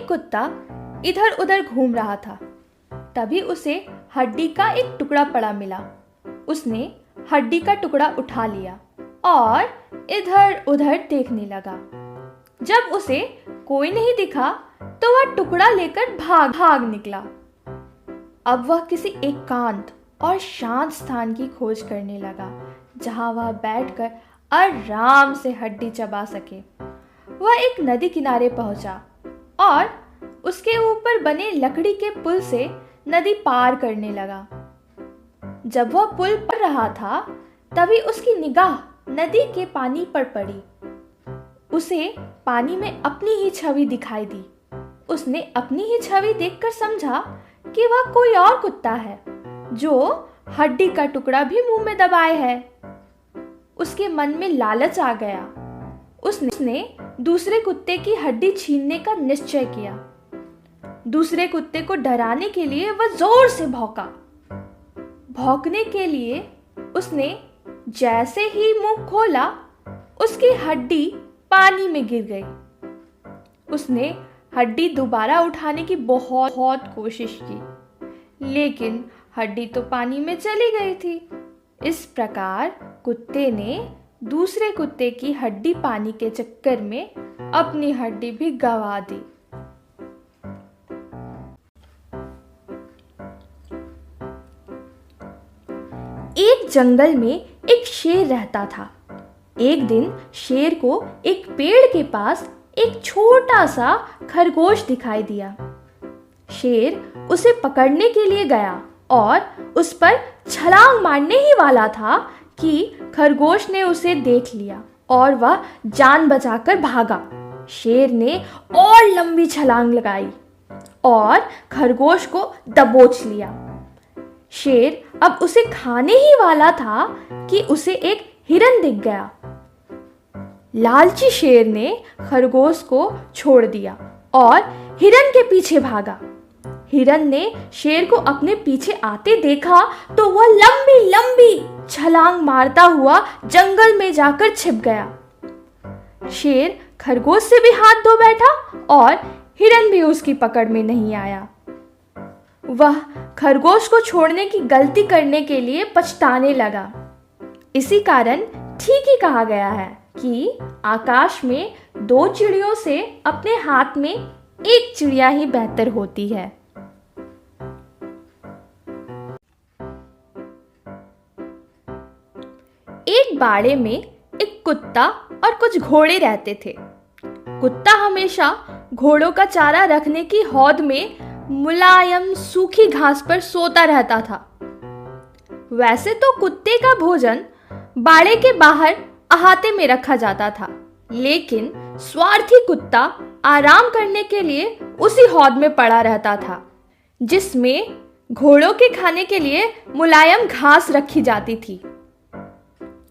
एक कुत्ता इधर उधर घूम रहा था। तभी उसे हड्डी का एक टुकड़ा पड़ा मिला। उसने हड्डी का टुकड़ा उठा लिया और इधर उधर देखने लगा। जब उसे कोई नहीं दिखा तो वह टुकड़ा लेकर भाग निकला। अब वह किसी एकांत और शांत स्थान की खोज करने लगा, जहां वह बैठकर आराम से हड्डी चबा सके। वह एक नदी किनारे पहुंचा और उसके ऊपर बने लकड़ी के पुल से नदी पार करने लगा। जब वह पुल पर रहा था, तभी उसकी निगाह नदी के पानी पर पड़ी। उसे पानी में अपनी ही छवि दिखाई दी। उसने अपनी ही छवि देखकर समझा कि वह कोई और कुत्ता है, जो हड्डी का टुकड़ा भी मुंह में दबाए है। उसके मन में लालच आ गया। उसने दूसरे कुत्ते की हड्डी छीनने का निश्चय किया। दूसरे कुत्ते को डराने के लिए वह जोर से भौंका। भौंकने के लिए उसने जैसे ही मुंह खोला, उसकी हड्डी पानी में गिर गई। उसने हड्डी दोबारा उठाने की बहुत कोशिश की, लेकिन हड्डी तो पानी में चली गई थी। इस प्रकार कुत्ते ने दूसरे कुत्ते की हड्डी पाने के चक्कर में अपनी हड्डी भी गंवा दी। एक जंगल में एक शेर रहता था। एक दिन शेर को एक पेड़ के पास एक छोटा सा खरगोश दिखाई दिया। शेर उसे पकड़ने के लिए गया और उस पर छलांग मारने ही वाला था कि खरगोश ने उसे देख लिया और वह जान बचाकर भागा। शेर ने और लंबी छलांग लगाई और खरगोश को दबोच लिया। शेर अब उसे खाने ही वाला था कि उसे एक हिरन दिख गया। लालची शेर ने खरगोश को छोड़ दिया और हिरन के पीछे भागा। हिरन ने शेर को अपने पीछे आते देखा तो वह लंबी लंबी छलांग मारता हुआ जंगल में जाकर छिप गया। शेर खरगोश से भी हाथ धो बैठा और हिरन भी उसकी पकड़ में नहीं आया। वह खरगोश को छोड़ने की गलती करने के लिए पछताने लगा। इसी कारण ठीक ही कहा गया है कि आकाश में दो चिड़ियों से अपने हाथ में एक चिड़िया ही बेहतर होती है। एक बाड़े में एक कुत्ता और कुछ घोड़े रहते थे। कुत्ता हमेशा घोड़ों का चारा रखने की हौद में मुलायम सूखी घास पर सोता रहता था। वैसे तो कुत्ते का भोजन बाड़े के बाहर अहाते में रखा जाता था, लेकिन स्वार्थी कुत्ता आराम करने के लिए उसी हौद में पड़ा रहता था, जिसमें घोड़ों के खाने के लिए मुलायम घास रखी जाती थी।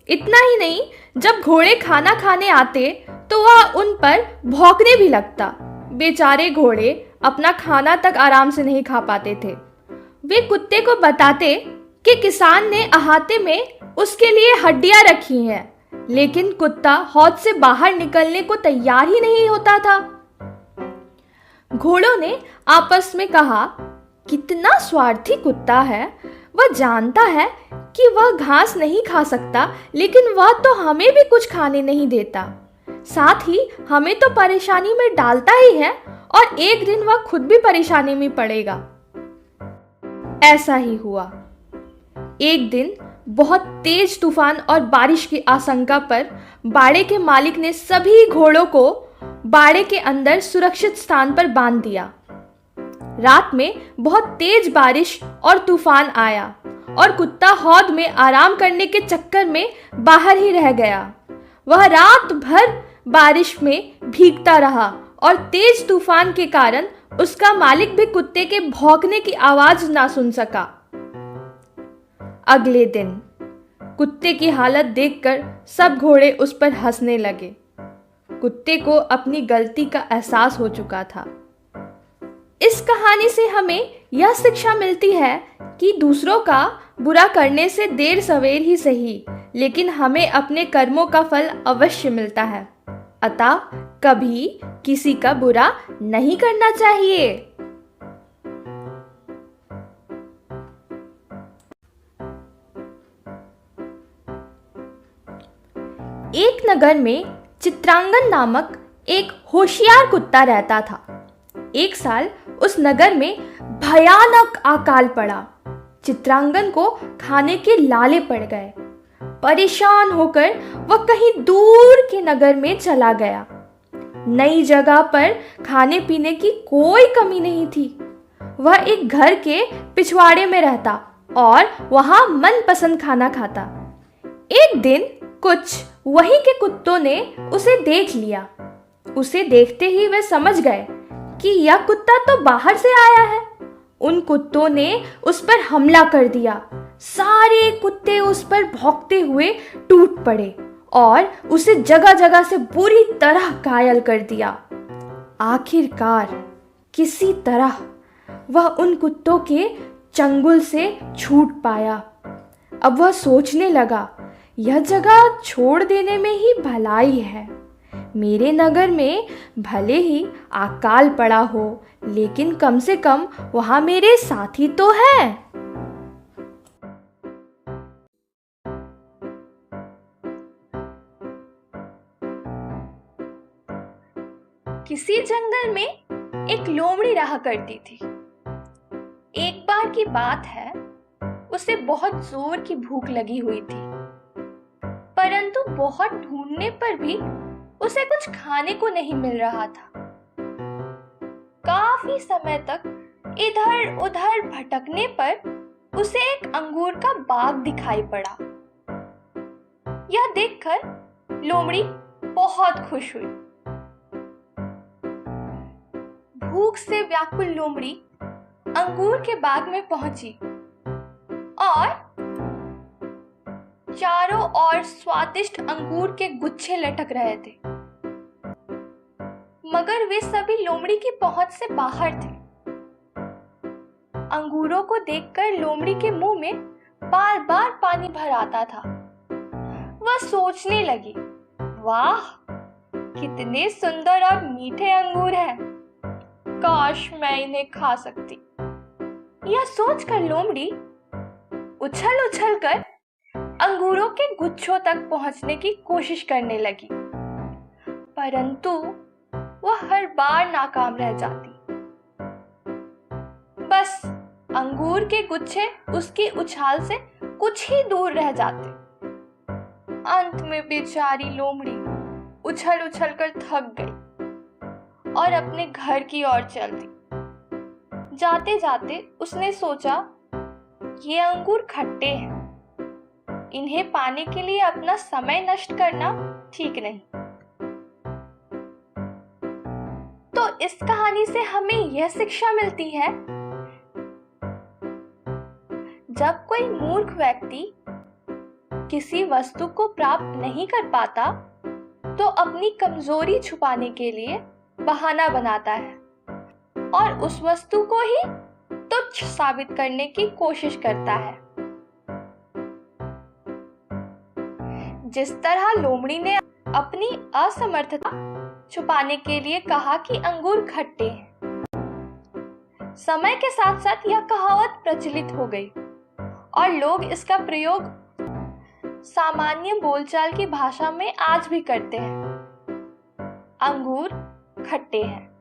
इतना ही नहीं, जब घोड़े खाना खाने आते तो वह उन पर भौंकने भी लगता। बेचारे घोड़े अपना खाना तक आराम से नहीं खा पाते थे। वे कुत्ते को बताते कि किसान ने अहाते में उसके लिए हड्डियां रखी हैं, लेकिन कुत्ता हौद से बाहर निकलने को तैयार ही नहीं होता था। घोड़ों ने आपस में कहा, कितना स्वार्थी कुत्ता है। वह जानता है कि वह घास नहीं खा सकता, लेकिन वह तो हमें भी कुछ खाने नहीं देता। साथ ही हमें तो परेशानी में डालता ही है और एक दिन वह खुद भी परेशानी में पड़ेगा। ऐसा ही हुआ। एक दिन बहुत तेज तूफान और बारिश की आशंका पर बाड़े के मालिक ने सभी घोड़ों को बाड़े के अंदर सुरक्षित स्थान पर बांध दिया। रात में बहुत तेज बारिश और तूफान आया और कुत्ता हौद में आराम करने के चक्कर में बाहर ही रह गया। वह रात भर बारिश में भीगता रहा और तेज तूफान के कारण उसका मालिक भी कुत्ते के भौंकने की आवाज ना सुन सका। अगले दिन कुत्ते की हालत देखकर सब घोड़े उस पर हंसने लगे। कुत्ते को अपनी गलती का एहसास हो चुका था। इस कहानी से हमें यह शिक्षा मिलती है कि दूसरों का बुरा करने से देर सवेर ही सही, लेकिन हमें अपने कर्मों का फल अवश्य मिलता है। अतः कभी किसी का बुरा नहीं करना चाहिए। एक नगर में चित्रांगन नामक एक होशियार कुत्ता रहता था। एक साल उस नगर में भयानक अकाल पड़ा। चित्रांगन को खाने के लाले पड़ गए। परेशान होकर वह कहीं दूर के नगर में चला गया। नई जगह पर खाने पीने की कोई कमी नहीं थी। वह एक घर के पिछवाड़े में रहता और वहां मनपसंद खाना खाता। एक दिन कुछ वहीं के कुत्तों ने उसे देख लिया। उसे देखते ही वे समझ गए कि यह कुत्ता तो बाहर से आया है। उन कुत्तों ने उस पर हमला कर दिया। सारे कुत्ते उस पर भौंकते हुए टूट पड़े और उसे जगह जगह से बुरी तरह घायल कर दिया। आखिरकार किसी तरह वह उन कुत्तों के चंगुल से छूट पाया। अब वह सोचने लगा, यह जगह छोड़ देने में ही भलाई है। मेरे नगर में भले ही अकाल पड़ा हो, लेकिन कम से कम वहां मेरे साथी तो हैं। किसी जंगल में एक लोमड़ी रहा करती थी। एक बार की बात है, उसे बहुत जोर की भूख लगी हुई थी, परंतु बहुत ढूंढने पर भी उसे कुछ खाने को नहीं मिल रहा था। काफी समय तक इधर उधर भटकने पर उसे एक अंगूर का बाग दिखाई पड़ा। यह देखकर लोमड़ी बहुत खुश हुई। भूख से व्याकुल लोमड़ी अंगूर के बाग में पहुंची और चारों ओर स्वादिष्ट अंगूर के गुच्छे लटक रहे थे, मगर वे सभी लोमड़ी की पहुंच से बाहर थे। अंगूरों को देखकर लोमड़ी के मुंह में बार बार पानी भर आता था। वह सोचने लगी, वाह, कितने सुंदर और मीठे अंगूर हैं। काश मैं इन्हें खा सकती। यह सोचकर लोमड़ी उछल उछल कर अंगूरों के गुच्छों तक पहुंचने की कोशिश करने लगी, परंतु वह हर बार नाकाम रह जाती। बस अंगूर के गुच्छे उसकी उछाल से कुछ ही दूर रह जाते। अंत में बेचारी लोमड़ी उछल उछल कर थक गई और अपने घर की ओर चल दी। जाते जाते उसने सोचा, ये अंगूर खट्टे हैं, इन्हें पाने के लिए अपना समय नष्ट करना ठीक नहीं। तो इस कहानी से हमें यह शिक्षा मिलती है, जब कोई मूर्ख व्यक्ति किसी वस्तु को प्राप्त नहीं कर पाता तो अपनी कमजोरी छुपाने के लिए बहाना बनाता है और उस वस्तु को ही तुच्छ साबित करने की कोशिश करता है। जिस तरह लोमड़ी ने अपनी असमर्थता छुपाने के लिए कहा कि अंगूर खट्टे हैं, समय के साथ साथ यह कहावत प्रचलित हो गई और लोग इसका प्रयोग सामान्य बोलचाल की भाषा में आज भी करते हैं। अंगूर खट्टे हैं।